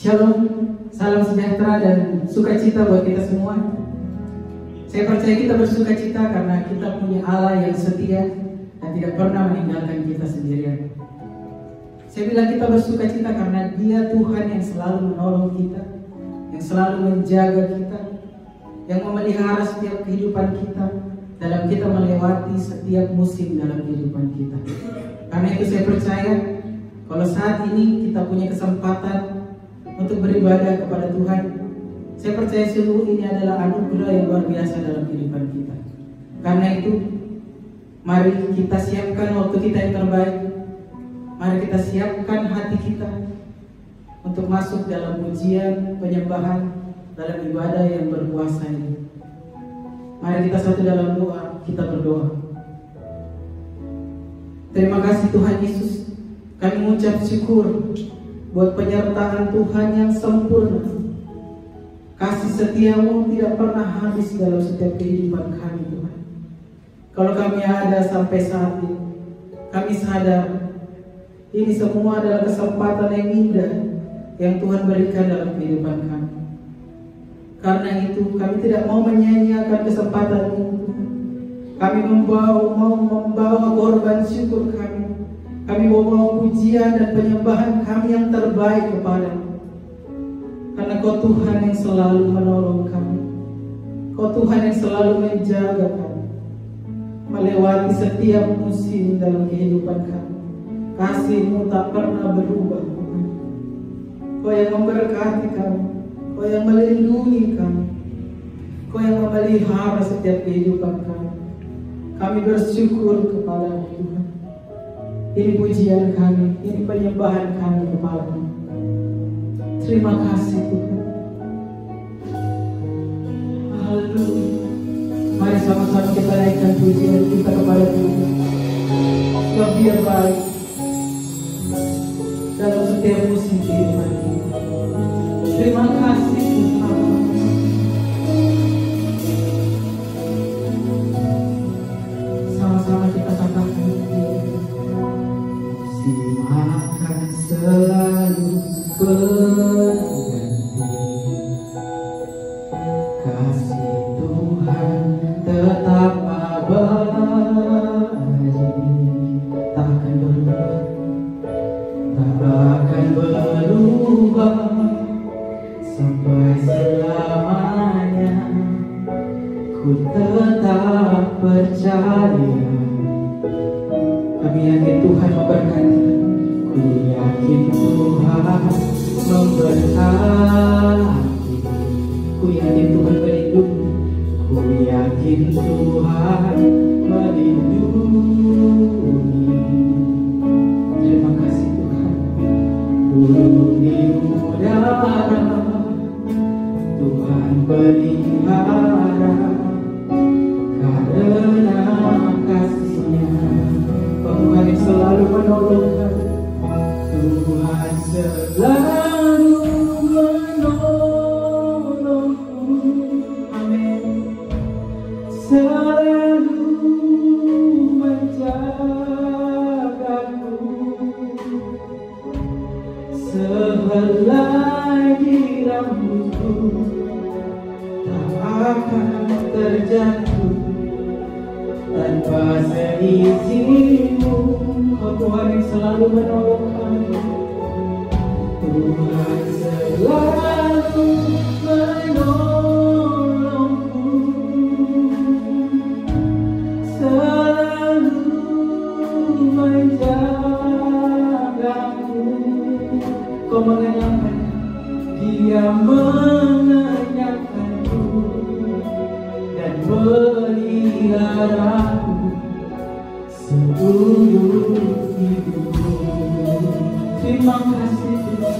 Shalom, salam sejahtera dan sukacita buat kita semua. Saya percaya kita bersukacita karena kita punya Allah yang setia dan tidak pernah meninggalkan kita sendirian. Saya bilang kita bersukacita karena Dia Tuhan yang selalu menolong kita, yang selalu menjaga kita, yang memelihara setiap kehidupan kita dalam kita melewati setiap musim dalam kehidupan kita. Karena itu saya percaya kalau saat ini kita punya kesempatan untuk beribadah kepada Tuhan, saya percaya sungguh ini adalah anugerah yang luar biasa dalam kehidupan kita. Karena itu, mari kita siapkan waktu kita yang terbaik. Mari kita siapkan hati kita untuk masuk dalam pujian, penyembahan, dalam ibadah yang berkuasa ini. Mari kita satu dalam doa, kita berdoa. Terima kasih Tuhan Yesus, kami mengucap syukur buat penyertaan Tuhan yang sempurna. Kasih setiamu tidak pernah habis dalam setiap kehidupan kami Tuhan. Kalau kami ada sampai saat ini, kami sadar ini semua adalah kesempatan yang indah yang Tuhan berikan dalam kehidupan kami. Karena itu kami tidak mau menyanyiakan kesempatan ini. Kami mau membawa korban syukur kami. Kami mau membawa pujian dan penyembahan kami yang terbaik kepada-Mu. Karena Kau Tuhan yang selalu menolong kami. Kau Tuhan yang selalu menjaga kami melewati setiap musim dalam kehidupan kami. Kasih-Mu tak pernah berubah Tuhan. Kau yang memberkati kami, Kau yang melindungi kami, Kau yang memelihara setiap kehidupan kami. Kami bersyukur kepada-Mu Tuhan. Ini pujian kami, ini penyembahan kami kepada-Mu. Terima kasih Tuhan. Haleluya. Mari sama-sama kita naikkan pujian kita kepada Tuhan. Sebab Dia baik dalam setiap musim kehidupan kita. Terima kasih Tuhan. Sama-sama kita katakan, musim akan selalu berganti. Kasih Tuhan tetap abadi, tak akan berubah, tak akan berubah sampai selamanya. Ku tetap percaya. Kami yakin Tuhan memberkati. Ku yakin Tuhan memberkati. Ku yakin Tuhan melindungi. Ku yakin Tuhan melindungi. Terima kasih Tuhan. Burung di udara Tuhan pelihara, karena kasih-Nya Tuhan yang selalu menolong kami. Tuhan selalu menolongku. Amin. Selalu menjagaku, sehelai di rambutku tak akan terjatuh tanpa seizin-Mu. Kau Tuhan yang selalu menolong kami. Tuhan selalu menolongku, selalu menjagaku. Kau mengenyangkan, Dia mengenyangkanku dan meliharaku seluruh hidupku. Terima kasih Tuhan.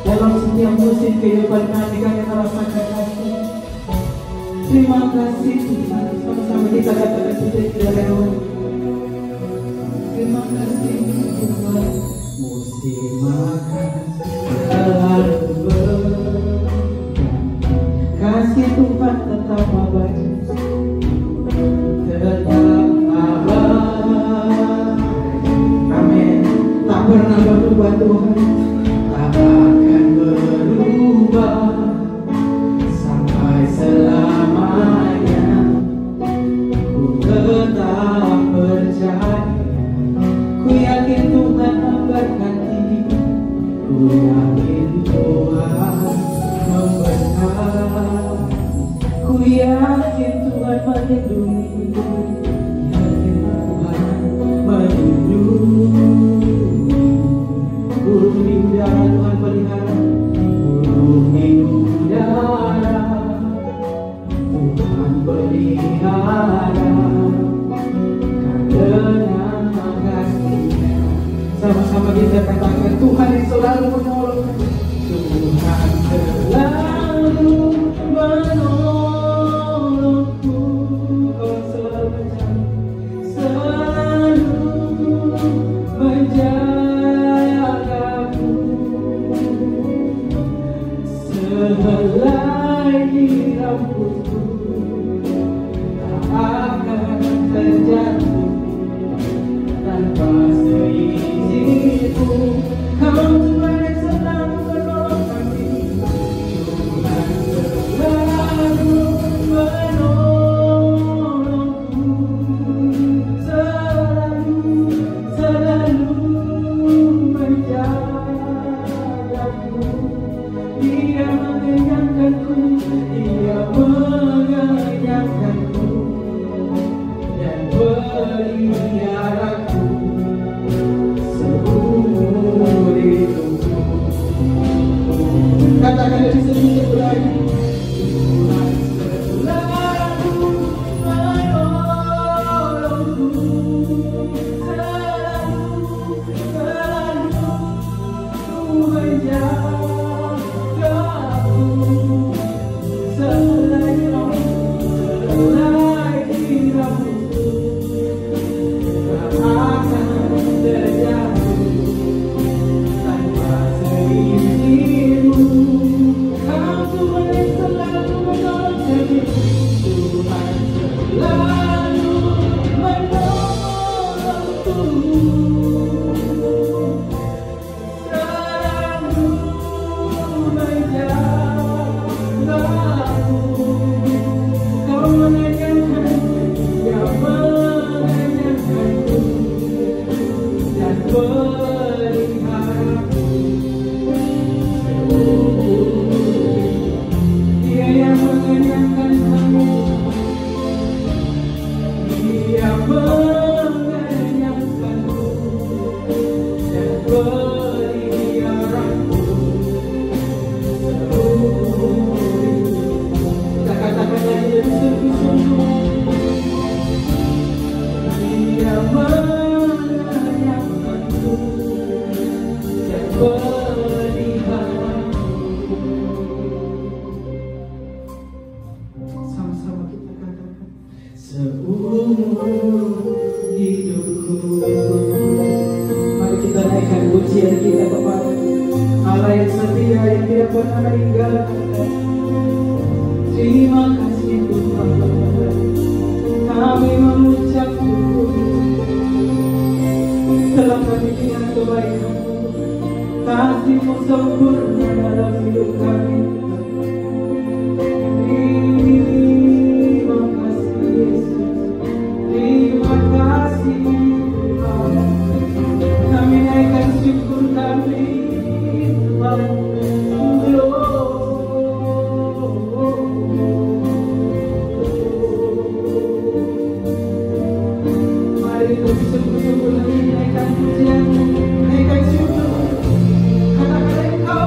Dalam setiap musim kehidupan kami merasakan kasih. Terima kasih Tuhan. Sama-sama kita katakan setiap hari. Terima kasih Tuhan. Musim akan selalu berganti. Kasih Tuhan tetap abadi, tetap abadi. Amin. Tak pernah berubah Tuhan, tak akan berubah. yakin Tuhan membenar, ku yakin Tuhan melindungi, yakin Tuhan melindungi. Burung di udara Tuhan pelihara, burung di udara Tuhan pelihara, karena kasih-Nya. Sama-sama kita katakan, Tuhan yang selalu menolong, Tuhan selalu menolongku. Kau selalu menjagaku, sehelai di rambutku tak akan terjatuh tanpa seizinku. Kau Tuhan yang selalu menolong kami, Tuhan selalu menolongku, selalu menjagaku. Dia mengenyangkanku, Dia mengenyangkanku dan peliharaku seumur hidupku. Katakan dari sedikit lagi, Tuhan selalu menolongku, selalu menjagaku, selai di rambutku tak akan terjatuh tanpa seizinku. Kau Tuhan yang selalu menolong kami, Tuhan selalu menolongku, selalu menjagaku. Kau mengenyangkanku, Dia mengenyangkanku dan peliharaku seumur. Dia yang mengenyangkan kami, Dia mengenyangkanku dan peliharaku seumur. Kita katakan lagi dari sungguh-sungguh, Dia mengenyangkanku dan peliharaku. Sama-sama kita katakan, seumur hidupku. Mari kita naikkan pujian kita kepada Allah yang setia, yang tidak pernah meninggalkan. Terima kasih Tuhan, kami mengucap syukur telah kami lihat kebaikan-Mu, kasih-Mu sempurna dalam hidup kami. Terima kasih Yesus, terima kasih Tuhan. Kami naikkan syukur kami Tuhan. Mari kita sungguh-sungguh lagi naikkan pujian, naikkan syukur. Katakan Engkau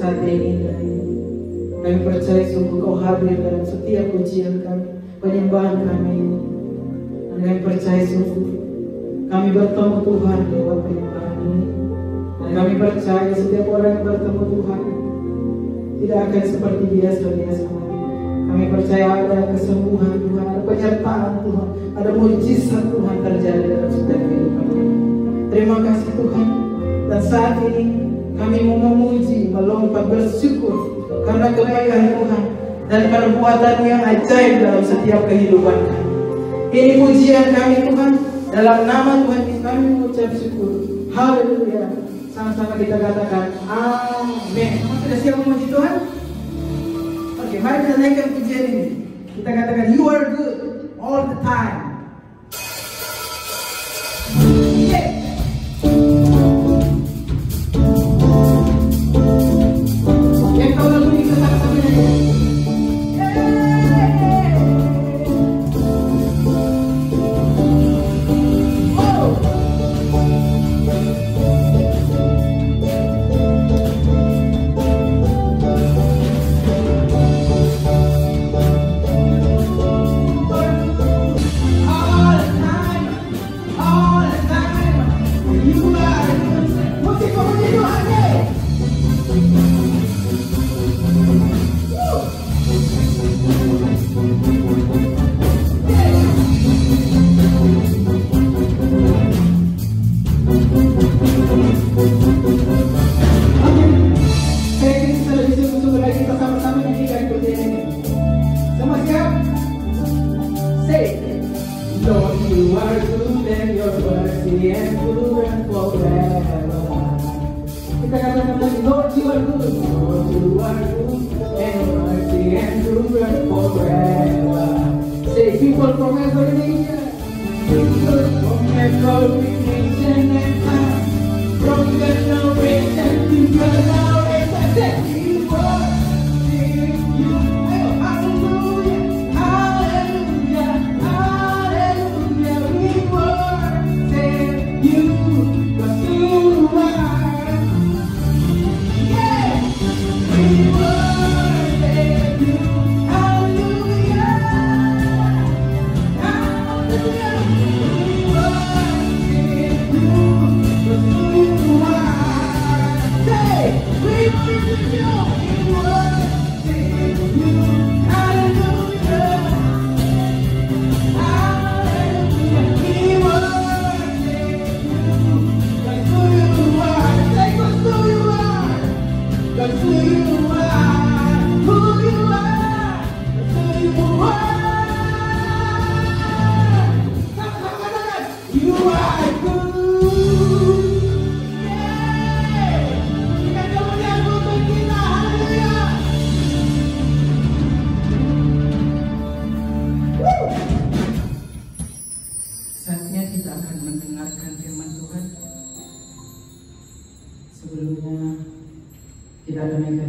saat yang indah ini. Kami percaya sungguh Kau hadir dalam setiap ujian kami, penyembahan kami ini. Dan kami percaya sungguh kami bertemu Tuhan lewat penyembahan ini. Dan kami percaya setiap orang yang bertemu Tuhan tidak akan seperti biasa-biasa lagi. Kami percaya ada kesembuhan Tuhan, ada penyertaan Tuhan, ada mujizat Tuhan terjadi dalam setiap kehidupan kami. Terima kasih Tuhan. Dan saat ini kami mau memuji, melompat, bersyukur karena kebaikan Tuhan dan perbuatan yang ajaib dalam setiap kehidupan kami. Ini pujian kami Tuhan, dalam nama Tuhan kami mengucap syukur. Haleluya. Sama-sama kita katakan amin. Kamu sudah siap memuji Tuhan? Oke, mari kita naikkan pujian ini. Kita katakan you are good all the time. Yeah. Yang tahu lagu ini kita sama-sama nyanyi.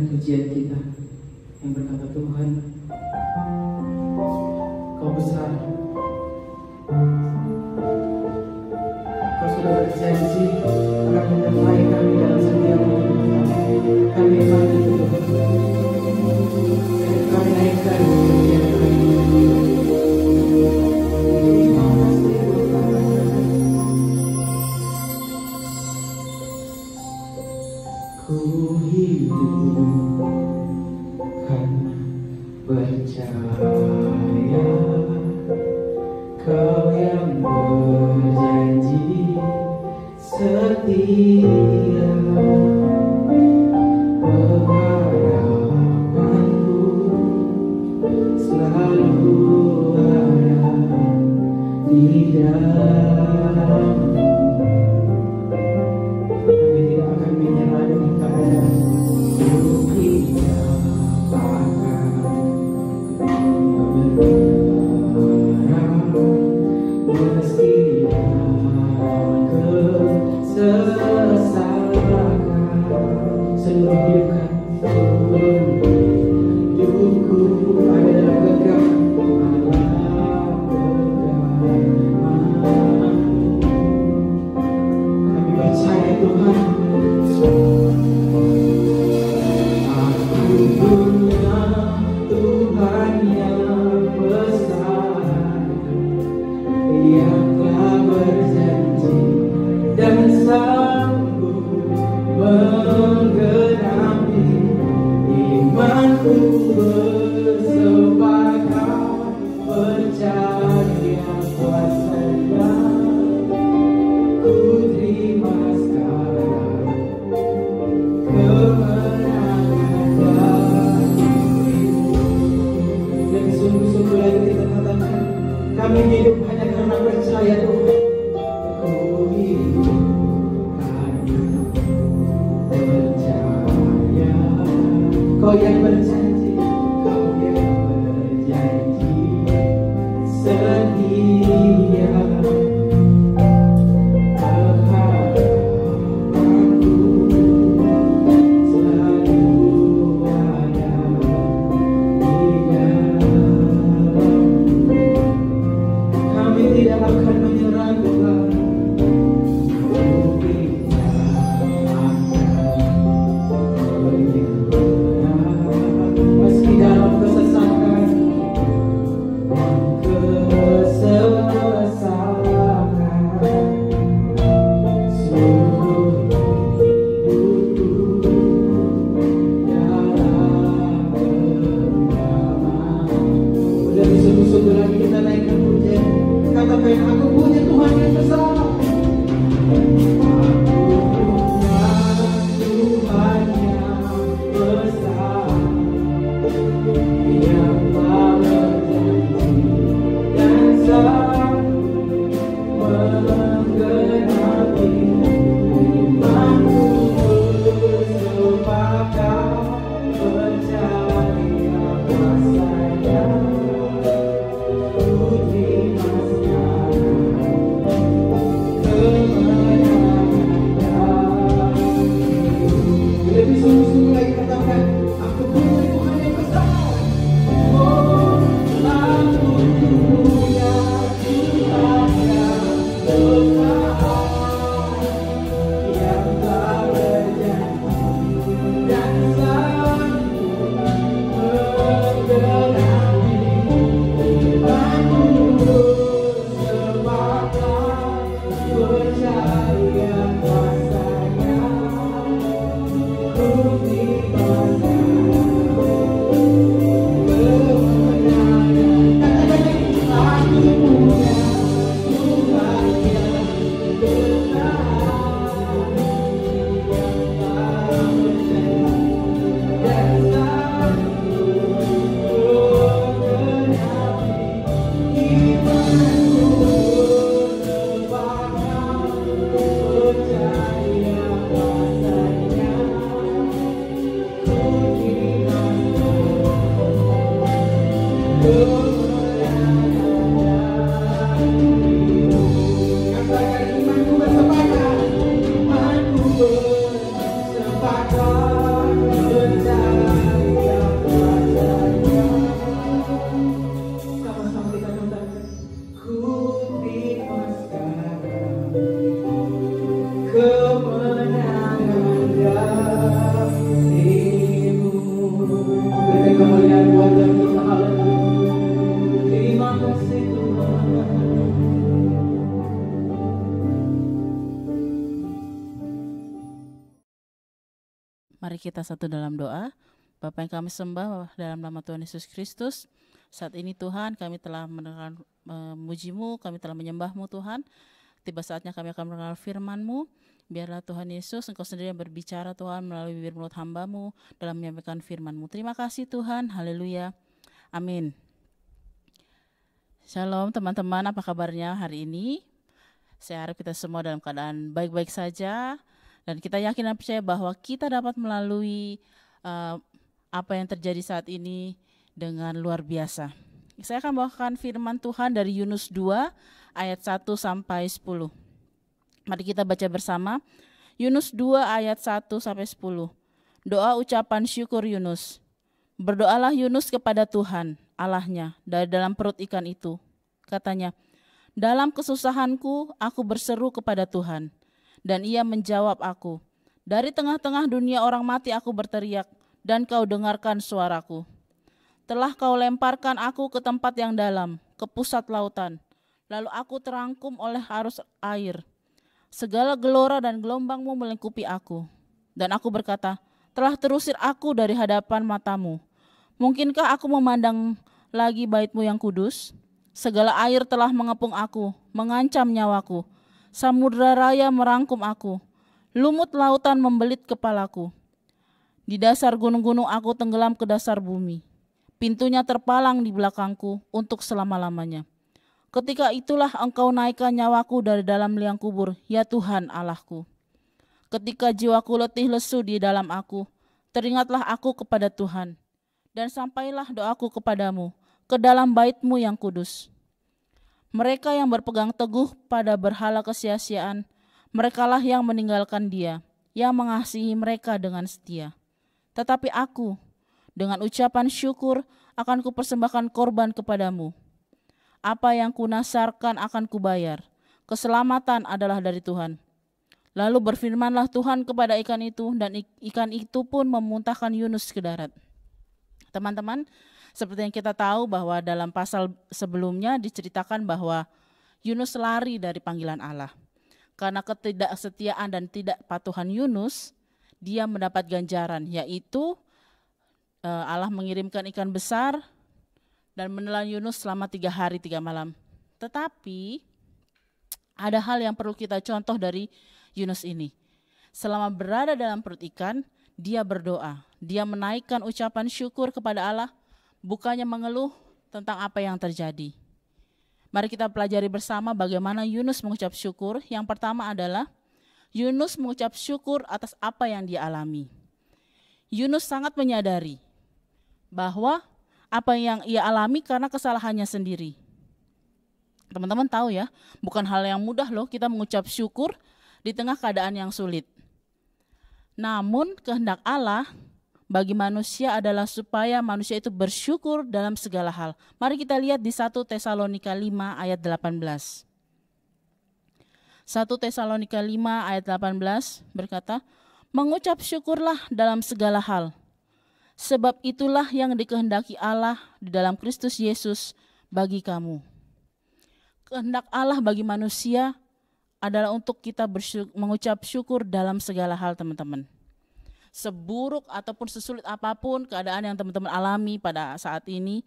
Pujian kita yang berkata Tuhan, Kau besar, Kau sudah berjanji akan menyertai kami dalam setiap kehidupan kami. Imani itu Tuhan, dan kami naikkan pujian kami. Ku hidup karena percaya Kau yang berjanji setia. Pengharapanku selalu ada di dalam. Kami tidak akan menyerah dengan keadaan. Seluruh hidupku ada dalam genggaman Allah, genggaman percaya Tuhan. Ku hidup hanya percaya. Kau yang berjanji, Kau yang berjanji setia. Mari kita satu dalam doa. Bapa yang kami sembah dalam nama Tuhan Yesus Kristus, saat ini Tuhan kami telah mendengar memuji-Mu, kami telah menyembah-Mu Tuhan. Tiba saatnya kami akan mendengar firman-Mu. Biarlah Tuhan Yesus, Engkau sendiri yang berbicara Tuhan melalui bibir mulut hamba-Mu dalam menyampaikan firman-Mu. Terima kasih Tuhan, haleluya, amin. Shalom teman-teman, apa kabarnya hari ini? Saya harap kita semua dalam keadaan baik-baik saja. Dan kita yakin dan percaya bahwa kita dapat melalui apa yang terjadi saat ini dengan luar biasa. Saya akan bawakan firman Tuhan dari Yunus 2 ayat 1 sampai 10. Mari kita baca bersama. Yunus 2 ayat 1 sampai 10. Doa ucapan syukur Yunus. Berdoalah Yunus kepada Tuhan, Allahnya, dari dalam perut ikan itu. Katanya, dalam kesusahanku aku berseru kepada Tuhan. Dan ia menjawab aku, dari tengah-tengah dunia orang mati aku berteriak, dan kau dengarkan suaraku. Telah kau lemparkan aku ke tempat yang dalam, ke pusat lautan. Lalu aku terangkum oleh arus air. Segala gelora dan gelombangmu melingkupi aku. Dan aku berkata, telah terusir aku dari hadapan matamu. Mungkinkah aku memandang lagi bait-Mu yang kudus? Segala air telah mengepung aku, mengancam nyawaku. Samudra raya merangkum aku, lumut lautan membelit kepalaku. Di dasar gunung-gunung aku tenggelam ke dasar bumi. Pintunya terpalang di belakangku untuk selama-lamanya. Ketika itulah engkau naikkan nyawaku dari dalam liang kubur, ya Tuhan Allahku. Ketika jiwaku letih lesu di dalam aku, teringatlah aku kepada Tuhan, dan sampailah doaku kepadamu, ke dalam bait-Mu yang kudus. Mereka yang berpegang teguh pada berhala kesia-siaan, merekalah yang meninggalkan Dia, yang mengasihi mereka dengan setia. Tetapi aku, dengan ucapan syukur, akan kupersembahkan korban kepadamu. Apa yang kunasarkan akan kubayar. Keselamatan adalah dari Tuhan. Lalu berfirmanlah Tuhan kepada ikan itu, dan ikan itu pun memuntahkan Yunus ke darat. Teman-teman, seperti yang kita tahu bahwa dalam pasal sebelumnya diceritakan bahwa Yunus lari dari panggilan Allah. Karena ketidaksetiaan dan tidak patuhan Yunus, dia mendapat ganjaran, yaitu Allah mengirimkan ikan besar dan menelan Yunus selama 3 hari 3 malam. Tetapi ada hal yang perlu kita contoh dari Yunus ini. Selama berada dalam perut ikan, dia berdoa. Dia menaikkan ucapan syukur kepada Allah, bukannya mengeluh tentang apa yang terjadi. Mari kita pelajari bersama bagaimana Yunus mengucap syukur. Yang pertama adalah Yunus mengucap syukur atas apa yang dia alami. Yunus sangat menyadari bahwa apa yang ia alami karena kesalahannya sendiri. Teman-teman tahu ya, bukan hal yang mudah loh kita mengucap syukur di tengah keadaan yang sulit. Namun kehendak Allah bagi manusia adalah supaya manusia itu bersyukur dalam segala hal. Mari kita lihat di 1 Tesalonika 5 ayat 18. 1 Tesalonika 5 ayat 18 berkata, mengucap syukurlah dalam segala hal. Sebab itulah yang dikehendaki Allah di dalam Kristus Yesus bagi kamu. Kehendak Allah bagi manusia adalah untuk kita mengucap syukur dalam segala hal, teman-teman. Seburuk ataupun sesulit apapun keadaan yang teman-teman alami pada saat ini,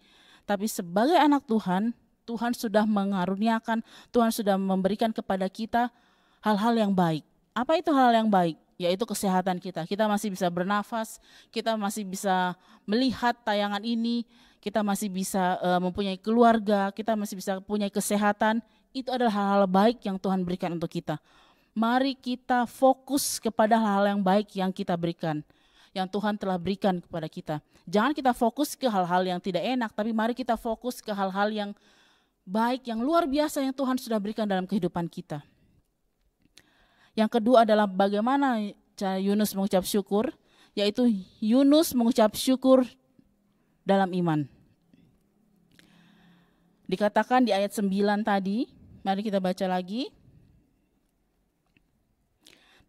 tapi sebagai anak Tuhan, Tuhan sudah mengaruniakan, Tuhan sudah memberikan kepada kita hal-hal yang baik. Apa itu hal yang baik? Yaitu kesehatan kita. Kita masih bisa bernafas, kita masih bisa melihat tayangan ini, kita masih bisa mempunyai keluarga, kita masih bisa punya kesehatan. Itu adalah hal-hal baik yang Tuhan berikan untuk kita. Mari kita fokus kepada hal-hal yang baik yang kita berikan, yang Tuhan telah berikan kepada kita. Jangan kita fokus ke hal-hal yang tidak enak, tapi mari kita fokus ke hal-hal yang baik, yang luar biasa yang Tuhan sudah berikan dalam kehidupan kita. Yang kedua adalah bagaimana cara Yunus mengucap syukur, yaitu Yunus mengucap syukur dalam iman. Dikatakan di ayat 9 tadi, mari kita baca lagi.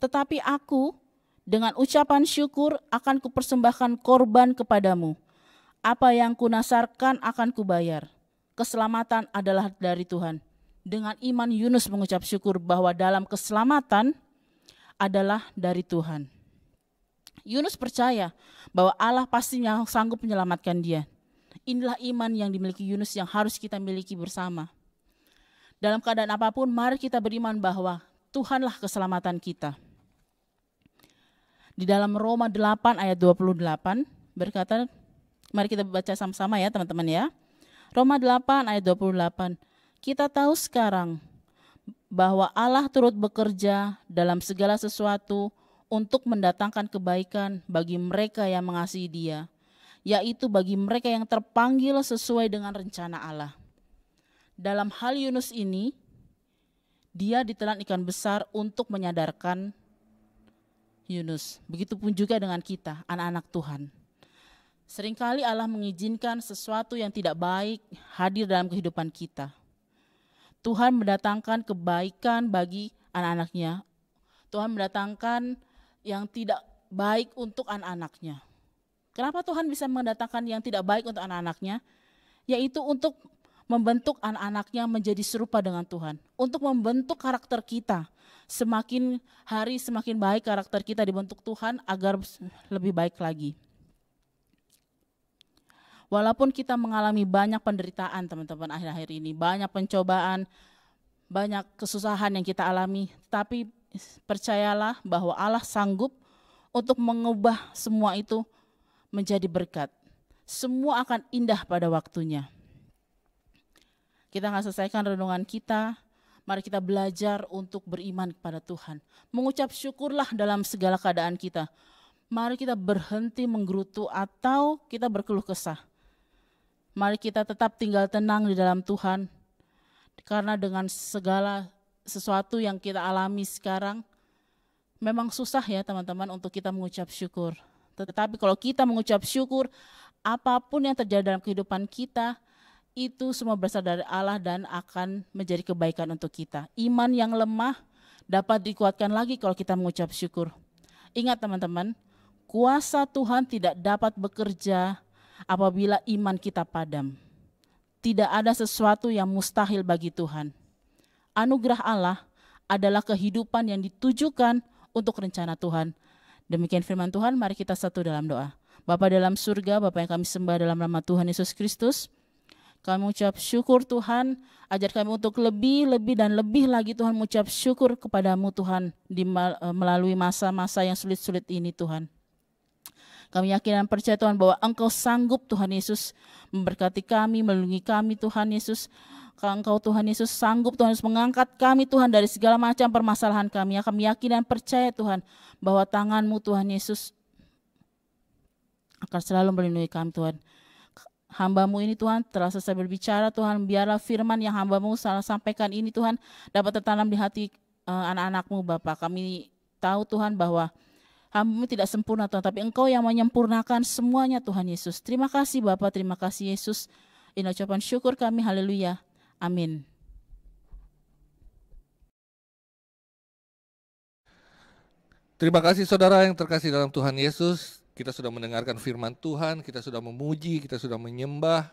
Tetapi aku dengan ucapan syukur akan kupersembahkan korban kepadamu. Apa yang kunasarkan akan kubayar. Keselamatan adalah dari Tuhan. Dengan iman Yunus mengucap syukur bahwa dalam keselamatan adalah dari Tuhan. Yunus percaya bahwa Allah pastinya sanggup menyelamatkan dia. Inilah iman yang dimiliki Yunus yang harus kita miliki bersama. Dalam keadaan apapun, mari kita beriman bahwa Tuhanlah keselamatan kita. Di dalam Roma 8 ayat 28 berkata, mari kita baca sama-sama ya teman-teman ya. Roma 8 ayat 28. Kita tahu sekarang bahwa Allah turut bekerja dalam segala sesuatu untuk mendatangkan kebaikan bagi mereka yang mengasihi Dia, yaitu bagi mereka yang terpanggil sesuai dengan rencana Allah. Dalam hal Yunus ini, dia ditelan ikan besar untuk menyadarkan Yunus. Begitupun juga dengan kita, anak-anak Tuhan. Seringkali Allah mengizinkan sesuatu yang tidak baik hadir dalam kehidupan kita. Tuhan mendatangkan kebaikan bagi anak-anaknya. Tuhan mendatangkan yang tidak baik untuk anak-anaknya. Kenapa Tuhan bisa mendatangkan yang tidak baik untuk anak-anaknya? Yaitu untuk membentuk anak-anaknya menjadi serupa dengan Tuhan. Untuk membentuk karakter kita. Semakin hari semakin baik karakter kita dibentuk Tuhan agar lebih baik lagi. Walaupun kita mengalami banyak penderitaan teman-teman akhir-akhir ini, banyak pencobaan, banyak kesusahan yang kita alami, tapi percayalah bahwa Allah sanggup untuk mengubah semua itu menjadi berkat. Semua akan indah pada waktunya. Kita akan selesaikan renungan kita. Mari kita belajar untuk beriman kepada Tuhan. Mengucap syukurlah dalam segala keadaan kita. Mari kita berhenti menggerutu atau kita berkeluh kesah. Mari kita tetap tinggal tenang di dalam Tuhan. Karena dengan segala sesuatu yang kita alami sekarang, memang susah ya teman-teman untuk kita mengucap syukur. Tetapi kalau kita mengucap syukur, apapun yang terjadi dalam kehidupan kita, itu semua berasal dari Allah dan akan menjadi kebaikan untuk kita. Iman yang lemah dapat dikuatkan lagi kalau kita mengucap syukur. Ingat teman-teman, kuasa Tuhan tidak dapat bekerja apabila iman kita padam. Tidak ada sesuatu yang mustahil bagi Tuhan. Anugerah Allah adalah kehidupan yang ditujukan untuk rencana Tuhan. Demikian firman Tuhan, mari kita satu dalam doa. Bapa dalam surga, Bapa yang kami sembah dalam nama Tuhan Yesus Kristus, kami mengucap syukur Tuhan, ajar kami untuk lebih dan lebih lagi Tuhan mengucap syukur kepadamu Tuhan melalui masa-masa yang sulit-sulit ini Tuhan. Kami yakin dan percaya Tuhan bahwa Engkau sanggup Tuhan Yesus memberkati kami, melindungi kami Tuhan Yesus. Engkau Tuhan Yesus sanggup Tuhan Yesus mengangkat kami Tuhan dari segala macam permasalahan kami. Kami yakin dan percaya Tuhan bahwa tangan-Mu Tuhan Yesus akan selalu melindungi kami Tuhan. Hamba-Mu ini Tuhan telah selesai berbicara Tuhan, biarlah firman yang hamba-Mu sampaikan ini Tuhan dapat tertanam di hati anak-anak-Mu Bapa. Kami tahu Tuhan bahwa hamba-Mu tidak sempurna Tuhan, tapi Engkau yang menyempurnakan semuanya Tuhan Yesus. Terima kasih Bapa, terima kasih Yesus. Ini ucapan syukur kami, haleluya, amin. Terima kasih saudara yang terkasih dalam Tuhan Yesus. Kita sudah mendengarkan firman Tuhan, kita sudah memuji, kita sudah menyembah.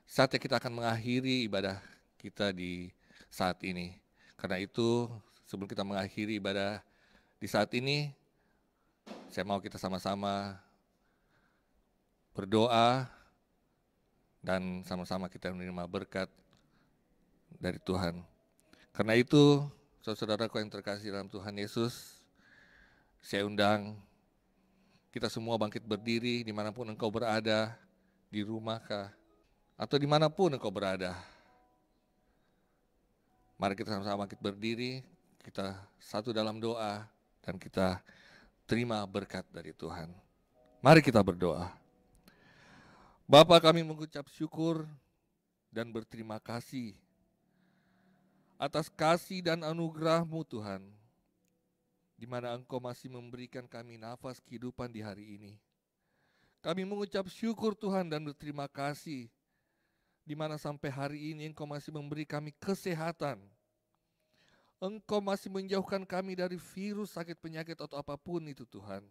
Saatnya kita akan mengakhiri ibadah kita di saat ini. Karena itu sebelum kita mengakhiri ibadah di saat ini, saya mau kita sama-sama berdoa dan sama-sama kita menerima berkat dari Tuhan. Karena itu saudara-saudaraku yang terkasih dalam Tuhan Yesus, saya undang kita semua bangkit berdiri dimanapun engkau berada, di rumahkah, atau dimanapun engkau berada. Mari kita sama-sama bangkit berdiri, kita satu dalam doa, dan kita terima berkat dari Tuhan. Mari kita berdoa. Bapa, kami mengucap syukur dan berterima kasih atas kasih dan anugerah-Mu Tuhan, di mana Engkau masih memberikan kami nafas kehidupan di hari ini. Kami mengucap syukur Tuhan dan berterima kasih, di mana sampai hari ini Engkau masih memberi kami kesehatan. Engkau masih menjauhkan kami dari virus, sakit penyakit atau apapun itu Tuhan.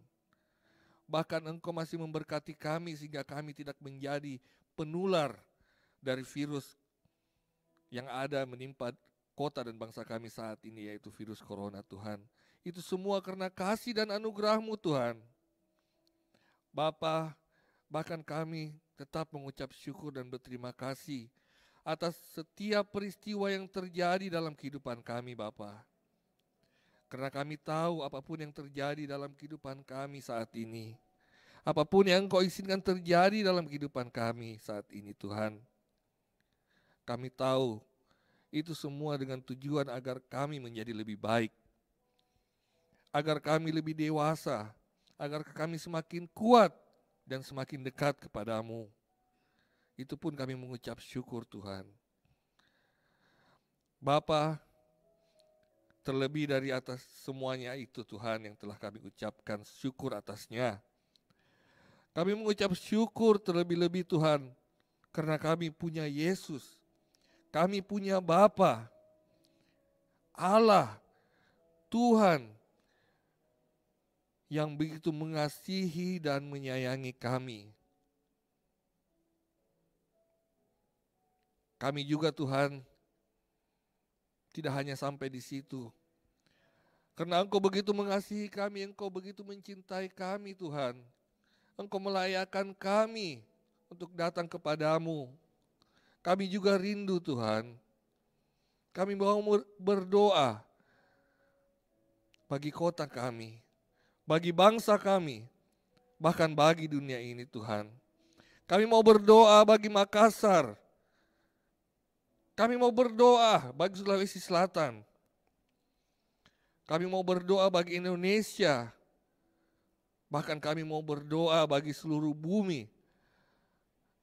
Bahkan Engkau masih memberkati kami sehingga kami tidak menjadi penular dari virus yang ada menimpa kota dan bangsa kami saat ini, yaitu virus corona Tuhan. Itu semua karena kasih dan anugerah-Mu Tuhan. Bapa, bahkan kami tetap mengucap syukur dan berterima kasih atas setiap peristiwa yang terjadi dalam kehidupan kami Bapa. Karena kami tahu apapun yang terjadi dalam kehidupan kami saat ini, apapun yang Engkau izinkan terjadi dalam kehidupan kami saat ini Tuhan, kami tahu itu semua dengan tujuan agar kami menjadi lebih baik, agar kami lebih dewasa, agar kami semakin kuat dan semakin dekat kepadamu. Itu pun kami mengucap syukur Tuhan. Bapa, terlebih dari atas semuanya itu Tuhan yang telah kami ucapkan syukur atasnya, kami mengucap syukur terlebih-lebih Tuhan, karena kami punya Yesus, kami punya Bapa, Allah, Tuhan, yang begitu mengasihi dan menyayangi kami. Kami juga Tuhan tidak hanya sampai di situ. Karena Engkau begitu mengasihi kami, Engkau begitu mencintai kami Tuhan. Engkau melayakkan kami untuk datang kepadamu. Kami juga rindu Tuhan. Kami mau berdoa bagi kota kami, bagi bangsa kami, bahkan bagi dunia ini Tuhan. Kami mau berdoa bagi Makassar, Kami mau berdoa bagi Sulawesi Selatan. Kami mau berdoa bagi Indonesia. Bahkan kami mau berdoa bagi seluruh bumi.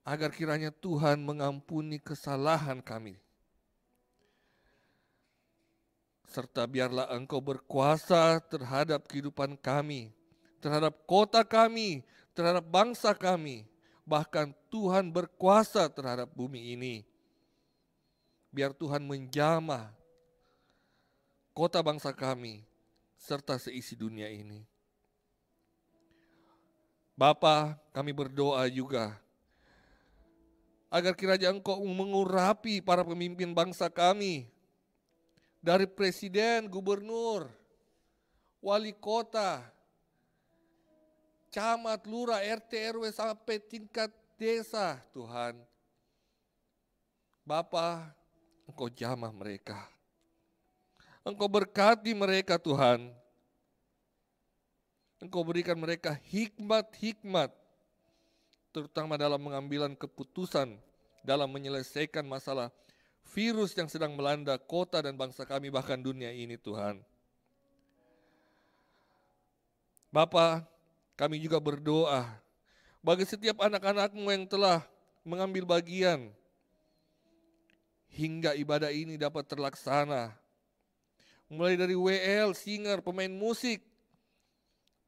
Agar kiranya Tuhan mengampuni kesalahan kami. Serta biarlah Engkau berkuasa terhadap kehidupan kami, terhadap kota kami, terhadap bangsa kami. Bahkan Tuhan berkuasa terhadap bumi ini. Biar Tuhan menjamah kota bangsa kami, serta seisi dunia ini. Bapa, kami berdoa juga, agar kiranya Engkau mengurapi para pemimpin bangsa kami, dari presiden, gubernur, wali kota, camat, lurah, RT, RW, sampai tingkat desa, Tuhan. Bapa, Engkau jamah mereka. Engkau berkati mereka, Tuhan. Engkau berikan mereka hikmat-hikmat, terutama dalam mengambilan keputusan, dalam menyelesaikan masalah virus yang sedang melanda kota dan bangsa kami, bahkan dunia ini, Tuhan. Bapa, kami juga berdoa bagi setiap anak-anak-Mu yang telah mengambil bagian hingga ibadah ini dapat terlaksana. Mulai dari WL, singer, pemain musik,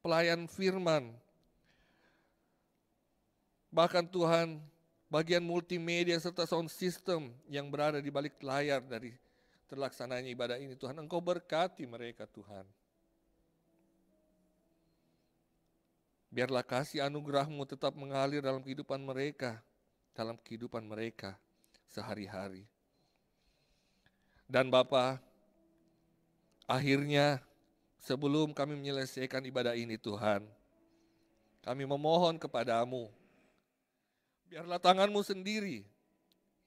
pelayan firman. Bahkan Tuhan, bagian multimedia serta sound system yang berada di balik layar dari terlaksananya ibadah ini, Tuhan, Engkau berkati mereka, Tuhan. Biarlah kasih anugerah-Mu tetap mengalir dalam kehidupan mereka sehari-hari. Dan Bapa, akhirnya sebelum kami menyelesaikan ibadah ini, Tuhan, kami memohon kepadamu, biarlah tangan-Mu sendiri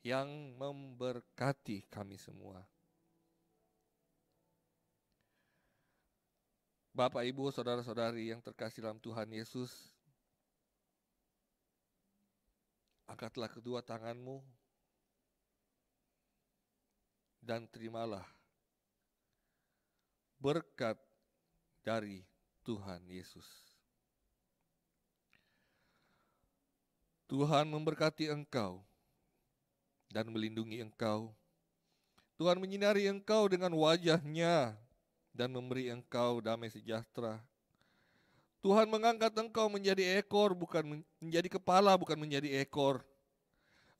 yang memberkati kami semua. Bapak, Ibu, saudara-saudari yang terkasih dalam Tuhan Yesus, angkatlah kedua tangan-Mu dan terimalah berkat dari Tuhan Yesus. Tuhan memberkati engkau dan melindungi engkau. Tuhan menyinari engkau dengan wajah-Nya dan memberi engkau damai sejahtera. Tuhan mengangkat engkau menjadi ekor, bukan menjadi kepala, bukan menjadi ekor.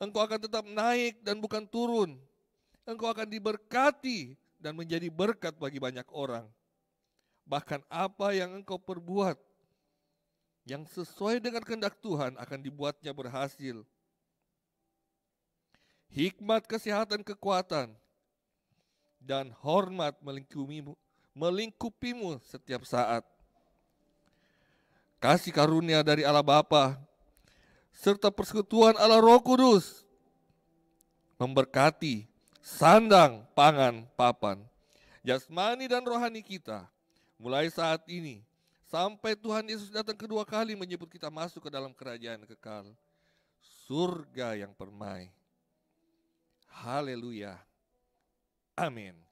Engkau akan tetap naik dan bukan turun. Engkau akan diberkati dan menjadi berkat bagi banyak orang. Bahkan apa yang engkau perbuat yang sesuai dengan kehendak Tuhan akan dibuatnya berhasil. Hikmat, kesehatan, kekuatan, dan hormat melingkupimu setiap saat. Kasih karunia dari Allah Bapa serta persekutuan Allah Roh Kudus memberkati sandang, pangan, papan, jasmani dan rohani kita mulai saat ini sampai Tuhan Yesus datang kedua kali menyebut kita masuk ke dalam kerajaan kekal, surga yang permai. Haleluya. Amin.